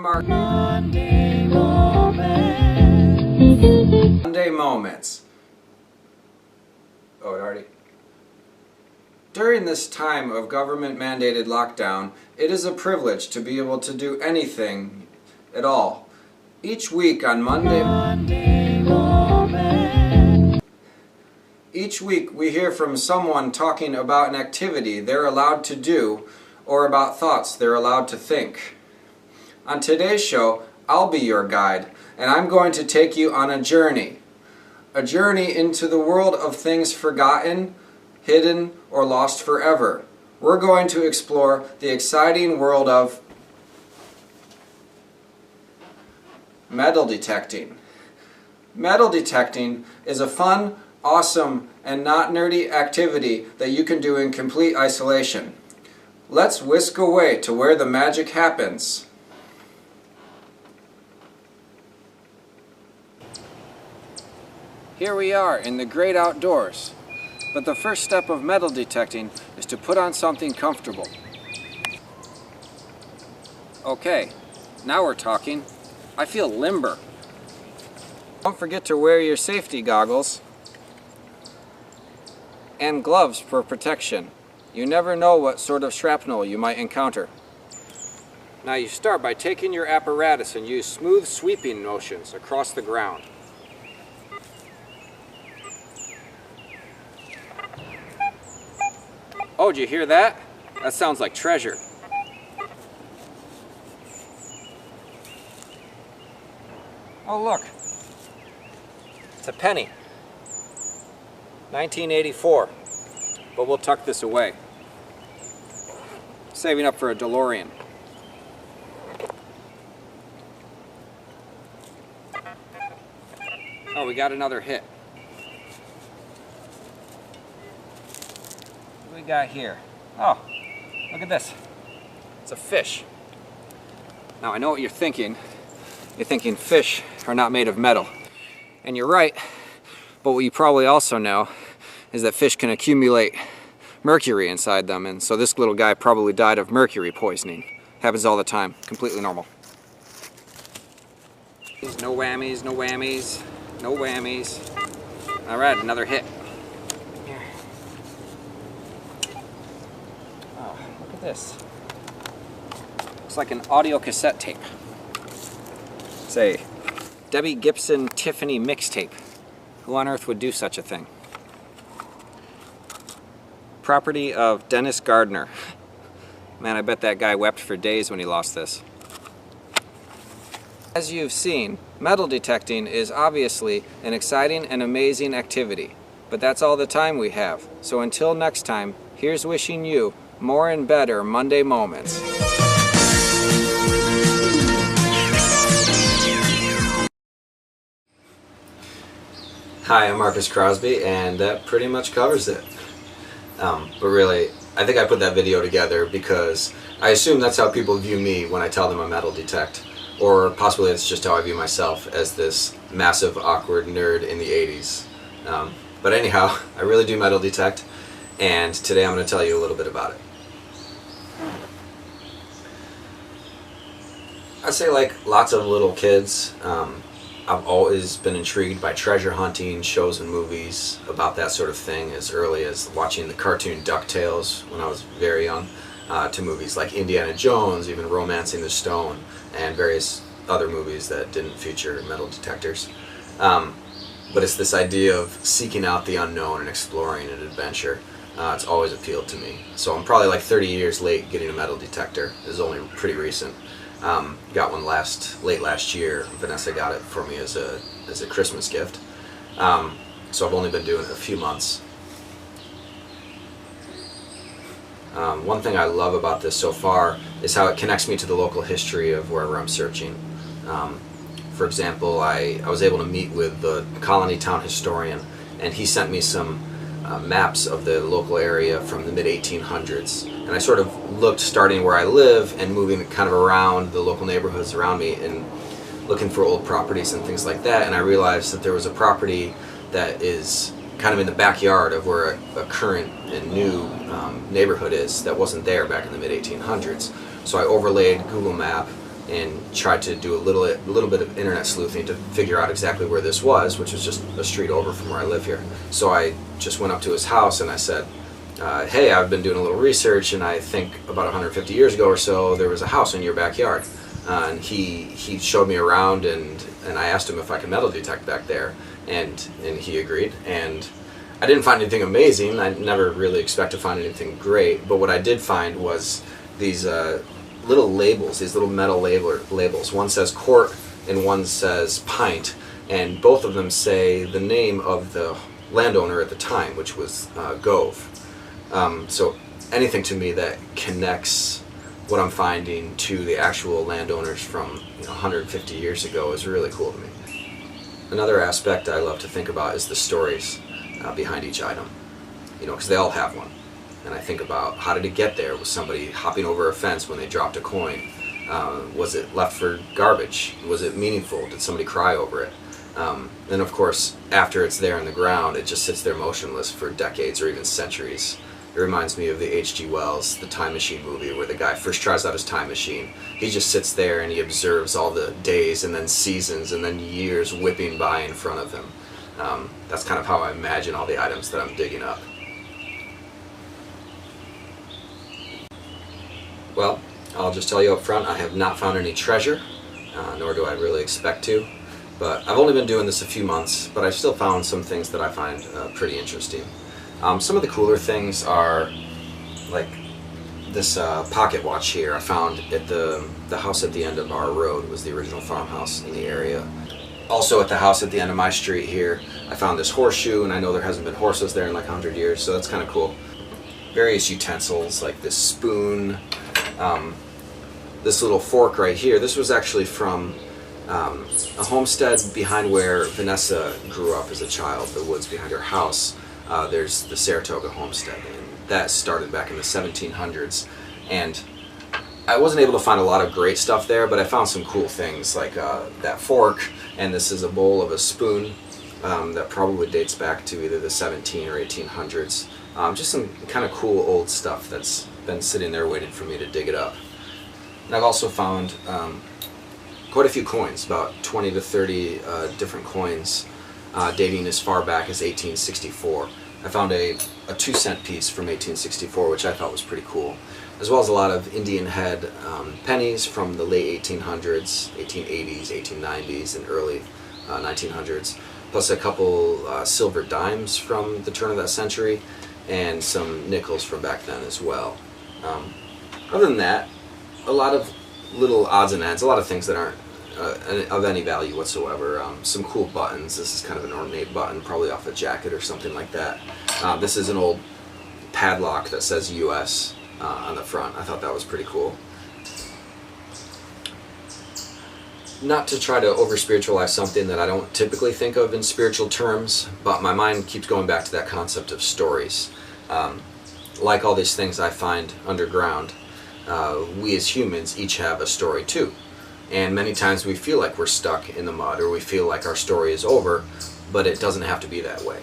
I'm Mark. Monday Moments. Monday Moments. Oh, it already... During this time of government-mandated lockdown, it is a privilege to be able to do anything at all. Each week on Monday Moments. Each week we hear from someone talking about an activity they're allowed to do or about thoughts they're allowed to think. On today's show, I'll be your guide, and I'm going to take you on a journey. A journey into the world of things forgotten, hidden, or lost forever. We're going to explore the exciting world of metal detecting. Metal detecting is a fun, awesome, and not nerdy activity that you can do in complete isolation. Let's whisk away to where the magic happens. Here we are in the great outdoors. But the first step of metal detecting is to put on something comfortable. Okay, now we're talking. I feel limber. Don't forget to wear your safety goggles and gloves for protection. You never know what sort of shrapnel you might encounter. Now you start by taking your apparatus and use smooth sweeping motions across the ground. Oh, did you hear that? That sounds like treasure. Oh, look. It's a penny. 1984. But we'll tuck this away. Saving up for a DeLorean. Oh, we got another hit. What do we got here? Oh, look at this. It's a fish. Now I know what you're thinking. You're thinking fish are not made of metal. And you're right, but what you probably also know is that fish can accumulate mercury inside them, and so this little guy probably died of mercury poisoning. Happens all the time, completely normal. No whammies, no whammies, no whammies. All right, another hit. Oh, look at this. Looks like an audio cassette tape. It's a Debbie Gibson Tiffany mixtape. Who on earth would do such a thing? Property of Dennis Gardner. Man, I bet that guy wept for days when he lost this. As you've seen, metal detecting is obviously an exciting and amazing activity. But that's all the time we have. So until next time, here's wishing you more and better Monday moments. Hi, I'm Marcus Crosby, and that pretty much covers it. But really, I think I put that video together because I assume that's how people view me when I tell them I metal detect. Or possibly it's just how I view myself, as this massive, awkward nerd in the 80s. But anyhow, I really do metal detect, and today I'm going to tell you a little bit about it. I'd say, like lots of little kids, I've always been intrigued by treasure hunting, shows and movies about that sort of thing, as early as watching the cartoon DuckTales when I was very young, to movies like Indiana Jones, even Romancing the Stone, and various other movies that didn't feature metal detectors. But it's this idea of seeking out the unknown and exploring an adventure. It's always appealed to me. So I'm probably like 30 years late getting a metal detector. This is only pretty recent. Got one late last year. Vanessa got it for me as a Christmas gift. So I've only been doing it a few months. One thing I love about this so far is how it connects me to the local history of wherever I'm searching. For example, I was able to meet with the Colony Town historian, and he sent me some maps of the local area from the mid-1800s. And I sort of looked, starting where I live and moving kind of around the local neighborhoods around me and looking for old properties and things like that, and I realized that there was a property that is kind of in the backyard of where a current and new neighborhood is that wasn't there back in the mid-1800s. So I overlaid Google Map and tried to do a little bit of internet sleuthing to figure out exactly where this was, which was just a street over from where I live here. So I just went up to his house and I said, hey, I've been doing a little research, and I think about 150 years ago or so there was a house in your backyard. And he showed me around, and I asked him if I could metal detect back there, and he agreed. And I didn't find anything amazing. I never really expect to find anything great, but what I did find was these little labels, these little metal labels. One says quart and one says pint, and both of them say the name of the landowner at the time, which was Gove. So anything to me that connects what I'm finding to the actual landowners from 150 years ago is really cool to me. Another aspect I love to think about is the stories behind each item, because they all have one. And I think about, how did it get there? Was somebody hopping over a fence when they dropped a coin? Was it left for garbage? Was it meaningful? Did somebody cry over it? Then of course, after it's there in the ground, it just sits there motionless for decades or even centuries. It reminds me of the H.G. Wells, the Time Machine movie, where the guy first tries out his time machine. He just sits there and he observes all the days and then seasons and then years whipping by in front of him. That's kind of how I imagine all the items that I'm digging up. Well, I'll just tell you up front, I have not found any treasure, nor do I really expect to. But I've only been doing this a few months, but I've still found some things that I find pretty interesting. Some of the cooler things are like this pocket watch here I found at the house at the end of our road. It was the original farmhouse in the area. Also at the house at the end of my street here, I found this horseshoe, and I know there hasn't been horses there in like 100 years, so that's kind of cool. Various utensils like this spoon, this little fork right here. This was actually from a homestead behind where Vanessa grew up as a child, the woods behind her house. There's the Saratoga homestead, and that started back in the 1700s. And I wasn't able to find a lot of great stuff there, but I found some cool things like that fork, and this is a bowl of a spoon that probably dates back to either the 17 or 1800s. Just some kind of cool old stuff that's been sitting there waiting for me to dig it up. And I've also found quite a few coins, about 20 to 30 different coins dating as far back as 1864. I found a 2-cent piece from 1864, which I thought was pretty cool, as well as a lot of Indian head pennies from the late 1800s, 1880s, 1890s, and early 1900s, plus a couple silver dimes from the turn of that century, and some nickels from back then as well. Other than that, a lot of little odds and ends, a lot of things that aren't of any value whatsoever. Some cool buttons. This is kind of an ornate button, probably off a jacket or something like that. This is an old padlock that says US on the front. I thought that was pretty cool. Not to try to over-spiritualize something that I don't typically think of in spiritual terms, but my mind keeps going back to that concept of stories. Like all these things I find underground, we as humans each have a story too. And many times we feel like we're stuck in the mud, or we feel like our story is over, but it doesn't have to be that way.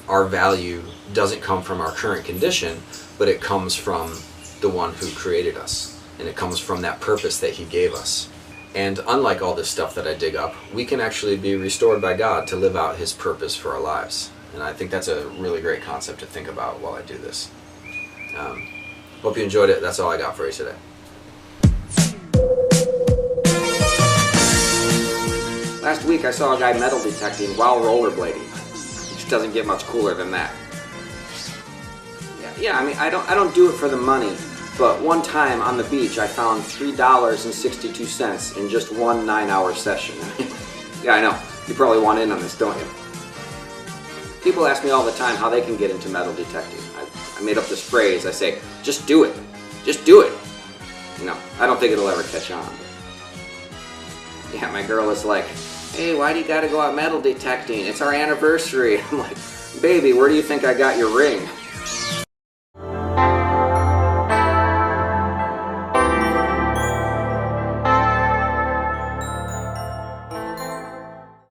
Our value doesn't come from our current condition, but it comes from the one who created us, and it comes from that purpose that he gave us. And unlike all this stuff that I dig up, we can actually be restored by God to live out his purpose for our lives. And I think that's a really great concept to think about while I do this. Hope you enjoyed it. That's all I got for you today. Last week I saw a guy metal detecting while rollerblading. It just doesn't get much cooler than that. Yeah, I mean, I don't do it for the money, but one time on the beach I found $3.62 in just one 9-hour session. Yeah, I know. You probably want in on this, don't you? People ask me all the time how they can get into metal detecting. I made up this phrase. I say, just do it. Just do it. I don't think it'll ever catch on. Yeah, my girl is like, hey, why do you gotta go out metal detecting? It's our anniversary. I'm like, baby, where do you think I got your ring?